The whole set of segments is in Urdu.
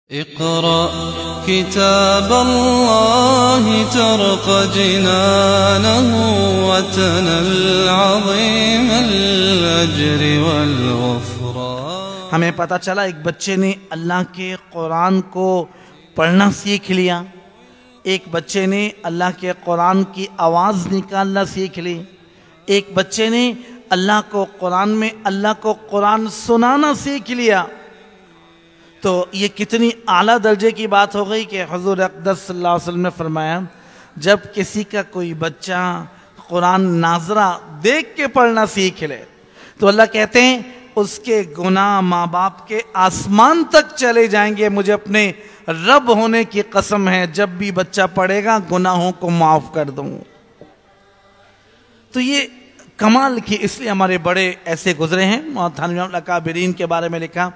اقرأ كتاب الله ترق جنانه وتنل عظيم الأجر والغفران۔ ہمیں پتہ چلا ایک بچے نے اللہ کے قرآن کو پڑھنا سیکھ لیا، ایک بچے نے اللہ کے قرآن کی آواز نکالنا سیکھ لی، ایک بچے نے اللہ کو قرآن میں اللہ کو قرآن سنانا سیکھ لیا۔ تو یہ کتنی اعلیٰ درجے کی بات ہو گئی کہ حضور اقدس صلی اللہ علیہ وسلم نے فرمایا جب کسی کا کوئی بچہ قرآن ناظرہ دیکھ کے پڑھنا سیکھ لے تو اللہ کہتے ہیں اس کے گناہ ماں باپ کے آسمان تک چلے جائیں گے۔ مجھے اپنے رب ہونے کی قسم ہے جب بھی بچہ پڑھے گا گناہوں کو معاف کر دوں۔ تو یہ کمال کی، اس لیے ہمارے بڑے ایسے گزرے ہیں، تھانوی الاکابرین کے بارے میں لکھا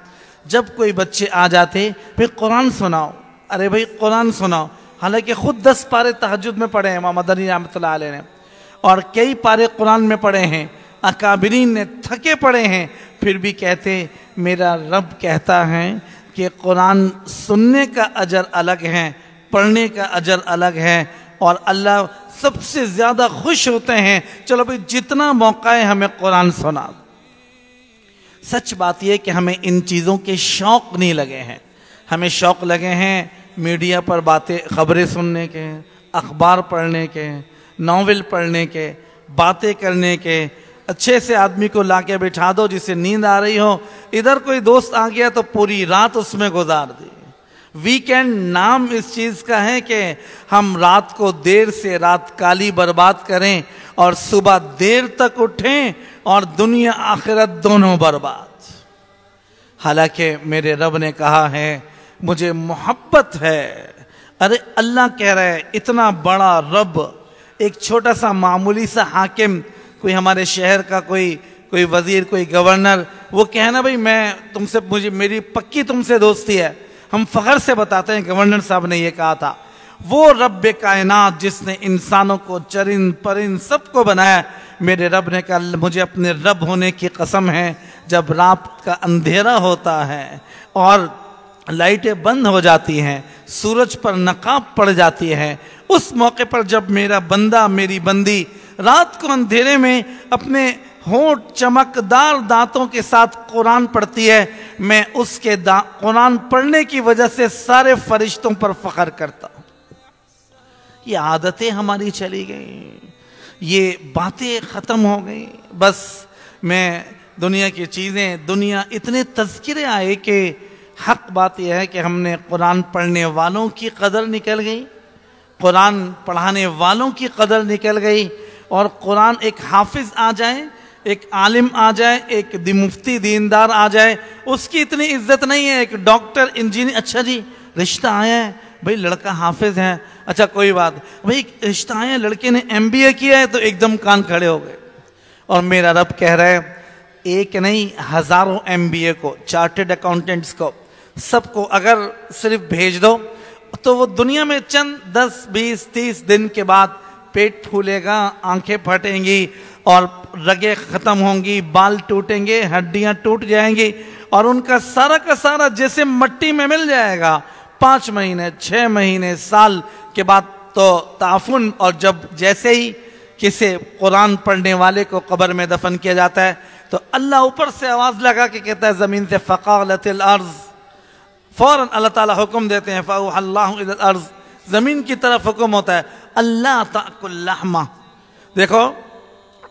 جب کوئی بچے آ جاتے پھر قرآن سناؤ، ارے بھائی قرآن سناؤ، حالانکہ خود 10 پارے تہجد میں پڑھے ہیں امام مدنی رحمۃ اللہ علیہ نے، اور کئی پارے قرآن میں پڑھے ہیں، اکابرین نے تھکے پڑھے ہیں، پھر بھی کہتے میرا رب کہتا ہے کہ قرآن سننے کا اجر الگ ہے، پڑھنے کا اجر الگ ہے، اور اللہ سب سے زیادہ خوش ہوتے ہیں چلو بھائی جتنا موقع ہے ہمیں قرآن سنا۔ سچ بات یہ کہ ہمیں ان چیزوں کے شوق نہیں لگے ہیں، ہمیں شوق لگے ہیں میڈیا پر باتیں، خبریں سننے کے، اخبار پڑھنے کے، ناول پڑھنے کے، باتیں کرنے کے۔ اچھے سے آدمی کو لا کے بٹھا دو جسے نیند آ رہی ہو، ادھر کوئی دوست آ گیا تو پوری رات اس میں گزار دی۔ ویکینڈ نام اس چیز کا ہے کہ ہم رات کو دیر سے رات کالی برباد کریں اور صبح دیر تک اٹھیں اور دنیا آخرت دونوں برباد۔ حالانکہ میرے رب نے کہا ہے مجھے محبت ہے۔ ارے اللہ کہہ رہا ہے اتنا بڑا رب، ایک چھوٹا سا معمولی سا حاکم، کوئی ہمارے شہر کا کوئی وزیر، کوئی گورنر، وہ کہنا بھئی میں تم سے، میری پکی تم سے دوستی ہے، ہم فخر سے بتاتے ہیں گورنر صاحب نے یہ کہا تھا۔ وہ رب کائنات جس نے انسانوں کو چرند پرند سب کو بنایا، میرے رب نے کہا مجھے اپنے رب ہونے کی قسم ہے جب رات کا اندھیرا ہوتا ہے اور لائٹیں بند ہو جاتی ہیں، سورج پر نقاب پڑ جاتی ہے، اس موقع پر جب میرا بندہ میری بندی رات کو اندھیرے میں اپنے ہونٹ چمکدار دانتوں کے ساتھ قرآن پڑھتی ہے، میں اس کے قرآن پڑھنے کی وجہ سے سارے فرشتوں پر فخر کرتا ہوں۔ یہ عادتیں ہماری چلی گئیں، یہ باتیں ختم ہو گئی، بس میں دنیا کی چیزیں، دنیا اتنے تذکرے آئے کہ حق بات یہ ہے کہ ہم نے قرآن پڑھنے والوں کی قدر نکل گئی، قرآن پڑھانے والوں کی قدر نکل گئی، اور قرآن ایک حافظ آ جائے، ایک عالم آ جائے، ایک مفتی دیندار آ جائے، اس کی اتنی عزت نہیں ہے۔ ایک ڈاکٹر، انجینئر، اچھا جی رشتہ آیا ہے بھئی لڑکا حافظ ہے، اچھا کوئی بات، بھئی رشتہ آیا ہے لڑکے نے MBA کیا ہے، تو ایک دم کان کھڑے ہو گئے۔ اور میرا رب کہہ رہا ہے ایک نہیں ہزاروں MBA کو، چارٹرڈ اکاؤنٹنٹس کو، سب کو اگر صرف بھیج دو تو وہ دنیا میں چند 10 20 30 دن کے بعد پیٹ پھولے گا، آنکھیں پھٹیں گی اور رگیں ختم ہوں گی، بال ٹوٹیں گے، ہڈیاں ٹوٹ جائیں گی، اور ان کا سارا جیسے مٹی میں مل جائے گا۔ 5 مہینے 6 مہینے سال کے بعد تو تعفن، اور جب جیسے ہی کسی قرآن پڑھنے والے کو قبر میں دفن کیا جاتا ہے تو اللہ اوپر سے آواز لگا کے کہتا ہے زمین سے فقالت الارض، فوراً اللہ تعالیٰ حکم دیتے ہیں فاوحى اللہ الی الارض، زمین کی طرف حکم ہوتا ہے اللہ تأکل لحمہ۔ دیکھو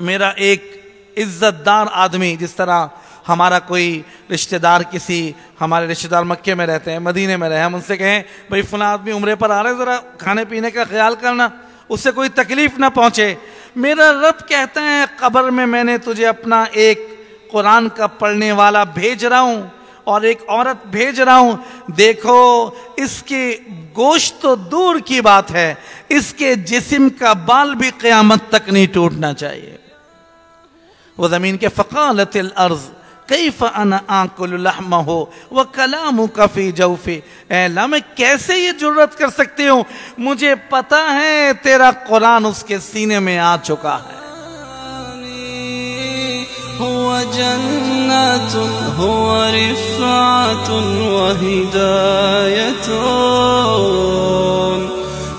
میرا ایک عزت دار آدمی، جس طرح ہمارا کوئی رشتہ دار، ہمارے رشتہ دار مکے میں رہتے ہیں، مدینے میں رہے، ہم ان سے کہیں بھئی فلاں آدمی عمرے پر آ رہے، ذرا کھانے پینے کا خیال کرنا، اس سے کوئی تکلیف نہ پہنچے۔ میرا رب کہتا ہے قبر میں نے تجھے اپنا ایک قرآن کا پڑھنے والا بھیج رہا ہوں اور ایک عورت بھیج رہا ہوں، دیکھو اس کے گوشت تو دور کی بات ہے، اس کے جسم کا بال بھی قیامت تک نہیں ٹوٹنا چاہیے۔ وہ زمین کے فقالت الارض کیف انا آکل لحمہ وکلامک فی جوفی، اے اللہ میں کیسے یہ جرت کر سکتی ہوں، مجھے پتا ہے تیرا قرآن اس کے سینے میں آ چکا ہے۔ هو جنة جنات هو رفعة وهداية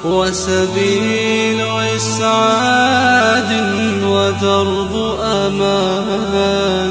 وسبيل إسعاد ودرب أمان